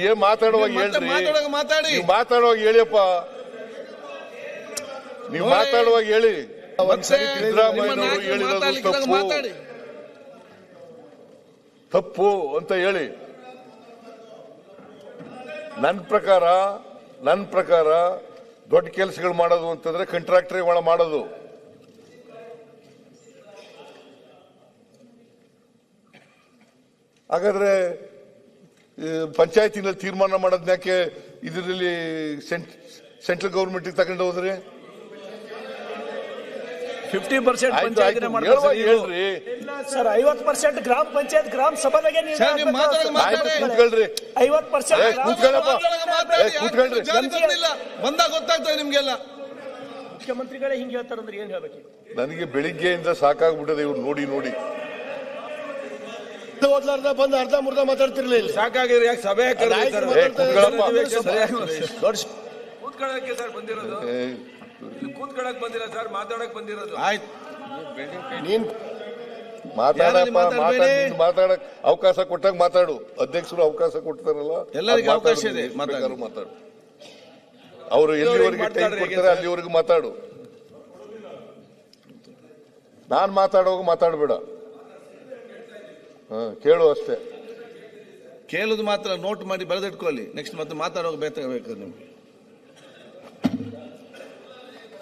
ಏನ್ ಮಾತಾಡುವಾಗ ಹೇಳ್ರಿ, ಮಾತಾಡಿ, ಮಾತಾಡುವಾಗ ಹೇಳಿಯಪ್ಪ, ನೀವು ಮಾತಾಡುವಾಗ ಹೇಳಿ. ಸಿದ್ದರಾಮಯ್ಯನವರು ಹೇಳಿರೋದು ತಪ್ಪು ಅಂತ ಹೇಳಿ. ನನ್ನ ಪ್ರಕಾರ ದೊಡ್ಡ ಕೆಲಸಗಳು ಮಾಡೋದು ಅಂತಂದ್ರೆ ಕಾಂಟ್ರಾಕ್ಟರ್ ಒಳ ಮಾಡೋದು. ಹಾಗಾದ್ರೆ ಪಂಚಾಯತಿನಲ್ಲಿ ತೀರ್ಮಾನ ಮಾಡೋದ್ನ್ಯಾಕೆ ಇದರಲ್ಲಿ ಸೆಂಟ್ರಲ್ ಗವರ್ಮೆಂಟ್ ತಗೊಂಡು ಹೋದ್ರಿ? 50% ಪಂಚಾಯತಿನೇ ಮಾಡ್ತಾರೆ ಹೇಳ್ರಿ ಸರ್. 50% ಗ್ರಾಮ ಪಂಚಾಯತ್ ಗ್ರಾಮ ಸಭಾದಾಗೆ ಕೂತ್ಕೊಳ್ರಿ. 50% ಕೂತ್ಕೊಳ್ರಿ. ಬಂದಾಗ ಗೊತ್ತಾಗ್ತದೆ ನಿಮ್ಗೆಲ್ಲ. ಮುಖ್ಯಮಂತ್ರಿಗಳೇ ಹಿಂಗೆ ಹೇಳ್ತಾರಂದ್ರೆ ಏನ್ ಹೇಳ್ಬೇಕು? ನನಗೆ ಬೆಳಿಗ್ಗೆಯಿಂದ ಸಾಕಾಗ್ಬಿಟ್ಟದೆ ಇವ್ರು ನೋಡಿ ನೋಡಿ. ಓದ್ಲಾರ್ದ ಬಂದು ಅರ್ಧ ಮುರ್ಧ ಮಾತಾಡ್ತಿರ್ಲಿಲ್ಲ. ಸಾಕಾಗಿದ್ರೆ ಯಾಕೆ ಸಭೆ ಕೂತ್ಕೊಳ್ಳಕ್ಕೆ ಸರ್ ಬಂದಿರೋದು, ಕೂತ್ಕೊಳ್ಳಕ್ ಬಂದಿರ ಸರ್, ಮಾತಾಡಕ್ ಬಂದಿರೋದು. ಆಯ್ತು, ನೀನ್ ಮಾತಾಡಕ್ ಅವಕಾಶ ಕೊಟ್ಟಾಗ ಮಾತಾಡು. ಅಧ್ಯಕ್ಷರು ಅವಕಾಶ ಕೊಡ್ತಾರಲ್ಲ, ಎಲ್ಲರಿಗೂ ಅವಕಾಶ ಇದೆ, ಮಾತಾಡು. ಅವರು ಎಲ್ಲಿವರೆಗೆ ಟೈಮ್ ಕೊಡ್ತಾರೆ ಅಲ್ಲಿವರೆಗೂ ಮಾತಾಡು. ನಾನ್ ಮಾತಾಡುವಾಗ ಮಾತಾಡಬೇಡ, ಕೇಳು ಅಷ್ಟೇ. ಕೇಳುದು ಮಾತ್ರ ನೋಟ್ ಮಾಡಿ ಬರೆದಿಟ್ಕೊಳ್ಳಿ. ನೆಕ್ಸ್ಟ್ ಮತ್ತೆ ಮಾತಾಡುವಾಗ ಬೇಕಾದ್ರೆ ನಿಮ್ಗೆ